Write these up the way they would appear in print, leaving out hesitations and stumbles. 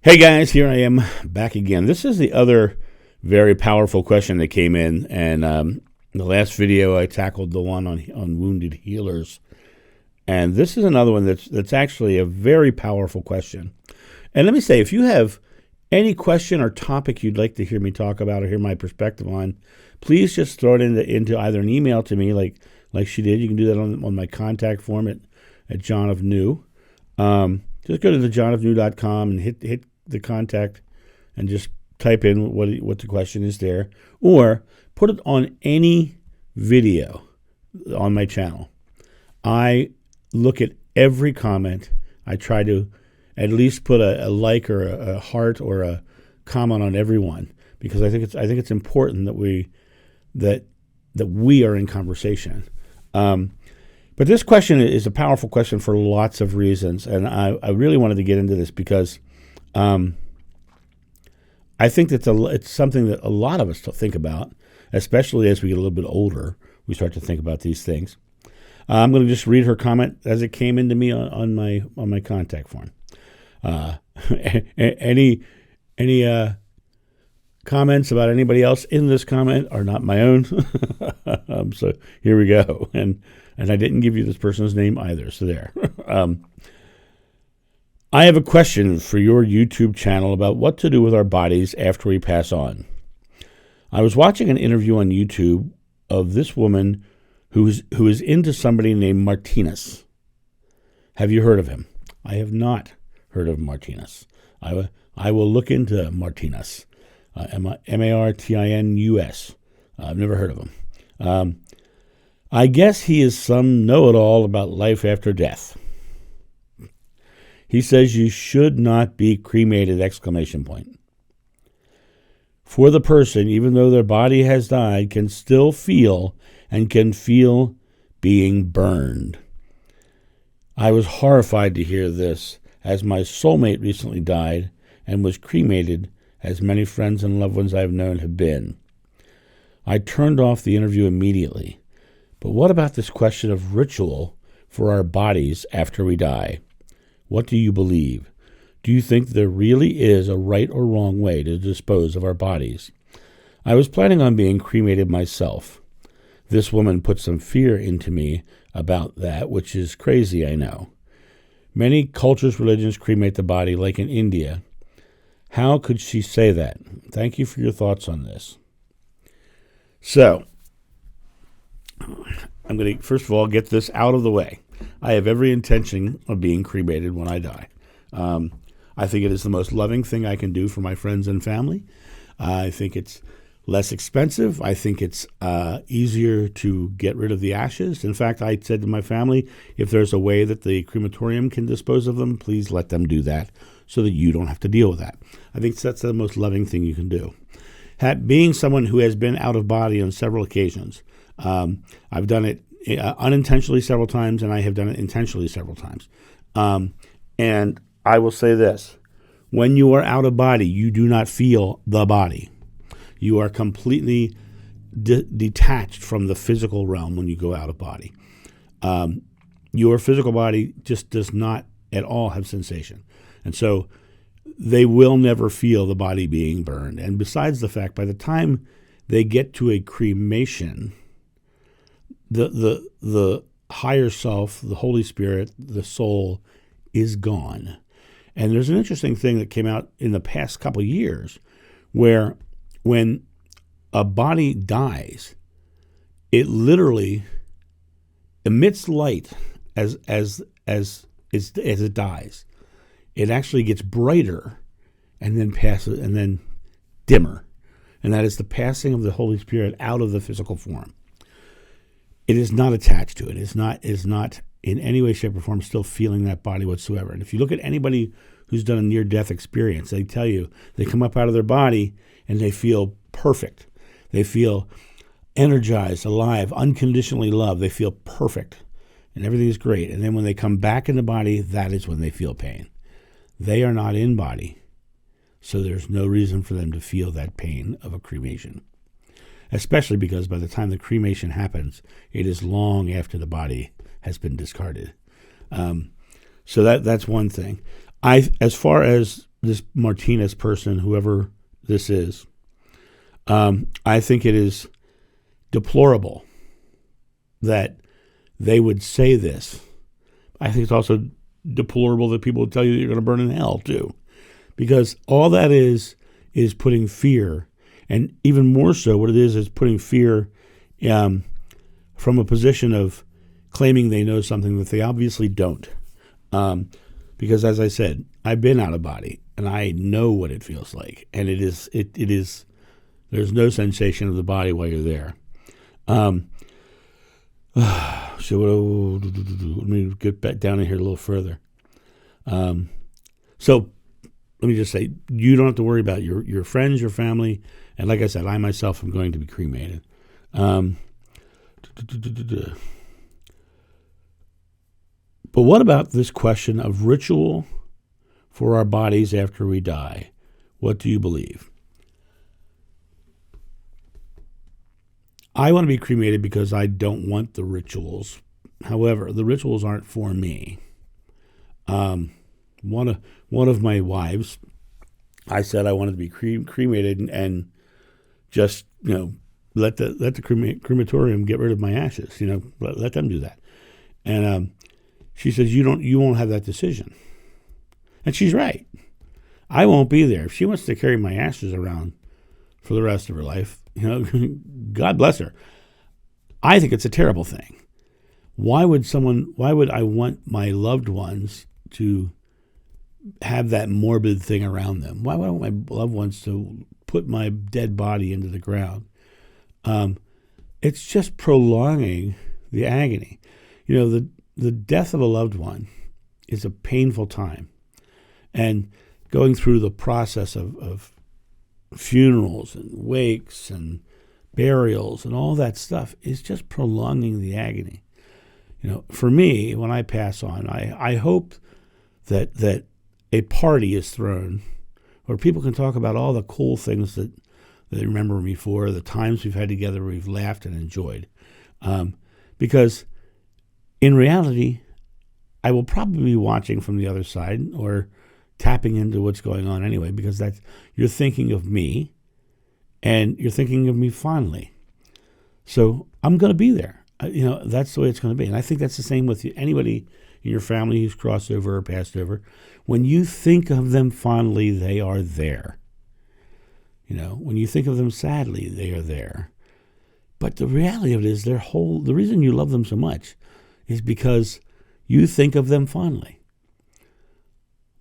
Hey guys, here I am back again. This is the other very powerful question that came in, and the last video I tackled the one on wounded healers, and this is another one that's actually a very powerful question. And let me say, if you have any question or topic you'd like to hear me talk about or hear my perspective on, please just throw it into either an email to me, like she did. You can do that on my contact form at John of New. Just go to thejohnofnew.com and hit the contact and just type in what the question is there, or put it on any video on my channel. I look at every comment. I try to at least put a like or a heart or a comment on every one, because I think it's important that we are in conversation. But this question is a powerful question for lots of reasons, and I really wanted to get into this because I think that it's something that a lot of us think about, especially as we get a little bit older. We start to think about these things. I'm going to just read her comment as it came into me on my contact form. Any comments about anybody else in this comment are not my own. So here we go, and I didn't give you this person's name either. So there. I have a question for your YouTube channel about what to do with our bodies after we pass on. I was watching an interview on YouTube of this woman who is into somebody named Martinez. Have you heard of him? I have not heard of Martinez. I will look into Martinez. Martinus. I've never heard of him. I guess he is some know-it-all about life after death. He says you should not be cremated! For the person, even though their body has died, can still feel and can feel being burned. I was horrified to hear this, as my soulmate recently died and was cremated, as many friends and loved ones I have known have been. I turned off the interview immediately. But what about this question of ritual for our bodies after we die? What do you believe? Do you think there really is a right or wrong way to dispose of our bodies? I was planning on being cremated myself. This woman put some fear into me about that, which is crazy, I know. Many cultures, religions cremate the body, like in India. How could she say that? Thank you for your thoughts on this. So, I'm going to, first of all, get this out of the way. I have every intention of being cremated when I die. I think it is the most loving thing I can do for my friends and family. I think it's less expensive. I think it's easier to get rid of the ashes. In fact, I said to my family, if there's a way that the crematorium can dispose of them, please let them do that so that you don't have to deal with that. I think that's the most loving thing you can do. Being someone who has been out of body on several occasions, I've done it unintentionally several times, and I have done it intentionally several times. And I will say this. When you are out of body, you do not feel the body. You are completely detached from the physical realm when you go out of body. Your physical body just does not at all have sensation. And so they will never feel the body being burned. And besides the fact, by the time they get to a cremation, the higher self, the Holy Spirit, the soul is gone. And there's an interesting thing that came out in the past couple of years where when a body dies, it literally emits light as it dies. It actually gets brighter and then passes and then dimmer. And that is the passing of the Holy Spirit out of the physical form. It is not attached to it. It is not in any way, shape, or form still feeling that body whatsoever. And if you look at anybody who's done a near-death experience, they tell you they come up out of their body and they feel perfect. They feel energized, alive, unconditionally loved. They feel perfect, and everything is great. And then when they come back in the body, that is when they feel pain. They are not in body, so there's no reason for them to feel that pain of a cremation. Especially because by the time the cremation happens, it is long after the body has been discarded. So that's one thing. As far as this Martinez person, whoever this is, I think it is deplorable that they would say this. I think it's also deplorable that people would tell you that you're going to burn in hell too, because all that is putting fear, and even more so, what it is putting fear from a position of claiming they know something that they obviously don't. Because as I said, I've been out of body and I know what it feels like, and it is there's no sensation of the body while you're there. So let me get back down in here a little further. So let me just say, you don't have to worry about your friends, your family, and like I said, I myself am going to be cremated. But what about this question of ritual for our bodies after we die? What do you believe? I want to be cremated because I don't want the rituals. However, the rituals aren't for me. One of my wives, I said I wanted to be cremated and just, let the crematorium get rid of my ashes. Let them do that. And she says, you won't have that decision. And she's right. I won't be there. If she wants to carry my ashes around for the rest of her life, God bless her. I think it's a terrible thing. Why would I want my loved ones to have that morbid thing around them? Why would I want my loved ones to put my dead body into the ground? It's just prolonging the agony. The death of a loved one is a painful time. And going through the process of funerals and wakes and burials and all that stuff is just prolonging the agony. For me, when I pass on, I hope that a party is thrown where people can talk about all the cool things that they remember me for, the times we've had together where we've laughed and enjoyed. Because in reality, I will probably be watching from the other side or tapping into what's going on anyway, because you're thinking of me and you're thinking of me fondly. So I'm going to be there. That's the way it's going to be. And I think that's the same with anybody in your family who's crossed over or passed over. When you think of them fondly, they are there. When you think of them sadly, they are there. But the reality of it is the reason you love them so much is because you think of them fondly.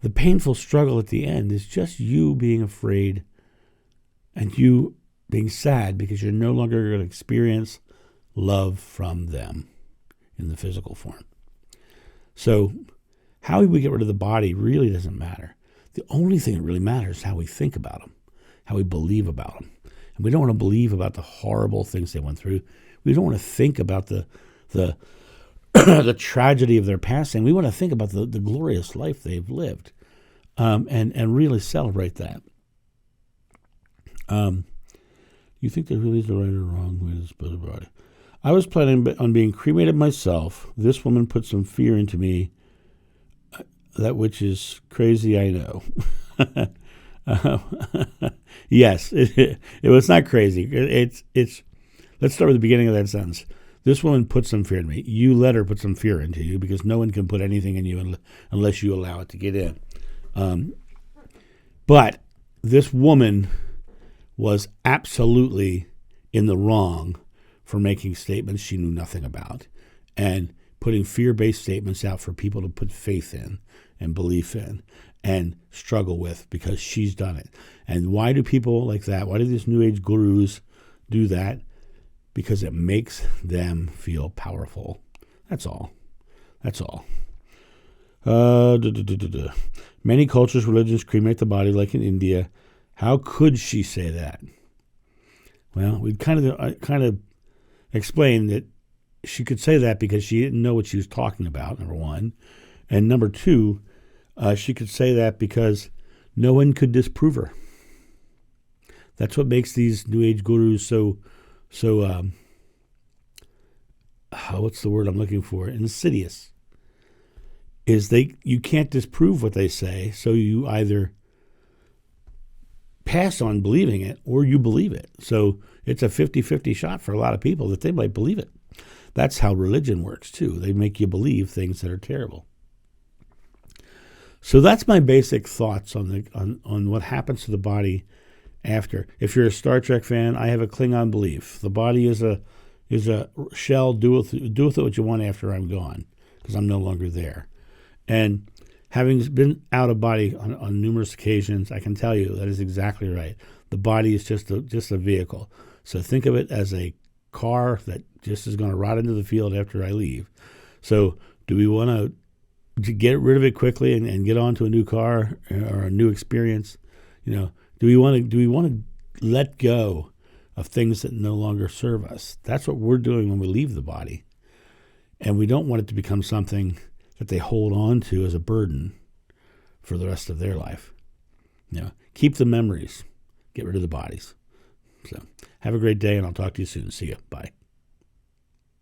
The painful struggle at the end is just you being afraid and you being sad because you're no longer going to experience love from them in the physical form. So how we get rid of the body really doesn't matter. The only thing that really matters is how we think about them, how we believe about them. And we don't want to believe about the horrible things they went through. We don't want to think about the the tragedy of their passing. We want to think about the glorious life they've lived, and really celebrate that. You think there really is the right or wrong way to dispose of the body? I was planning on being cremated myself. This woman put some fear into me, that which is crazy, I know. Yes, it was not crazy. It's. Let's start with the beginning of that sentence. This woman put some fear in me. You let her put some fear into you because no one can put anything in you unless you allow it to get in. But this woman was absolutely in the wrong for making statements she knew nothing about and putting fear-based statements out for people to put faith in and belief in and struggle with because she's done it. And why do people like that, why do these New Age gurus do that? Because it makes them feel powerful. That's all. Many cultures, religions cremate the body like in India. How could she say that? Well, we kind of explained that she could say that because she didn't know what she was talking about, number one. And number two, she could say that because no one could disprove her. That's what makes these New Age gurus so what's the word I'm looking for? Insidious. You can't disprove what they say, so you either pass on believing it or you believe it. So it's a 50-50 shot for a lot of people that they might believe it. That's how religion works too. They make you believe things that are terrible. So that's my basic thoughts on what happens to the body after. If you're a Star Trek fan, I have a Klingon belief. The body is a shell. Do with it what you want after I'm gone, because I'm no longer there. And having been out of body on numerous occasions, I can tell you that is exactly right. The body is just a vehicle. So think of it as a car that just is going to rot into the field after I leave. So do we want to get rid of it quickly and get on to a new car or a new experience? Do we want to let go of things that no longer serve us? That's what we're doing when we leave the body. And we don't want it to become something that they hold on to as a burden for the rest of their life. Keep the memories, get rid of the bodies. So have a great day, and I'll talk to you soon. See you. Bye.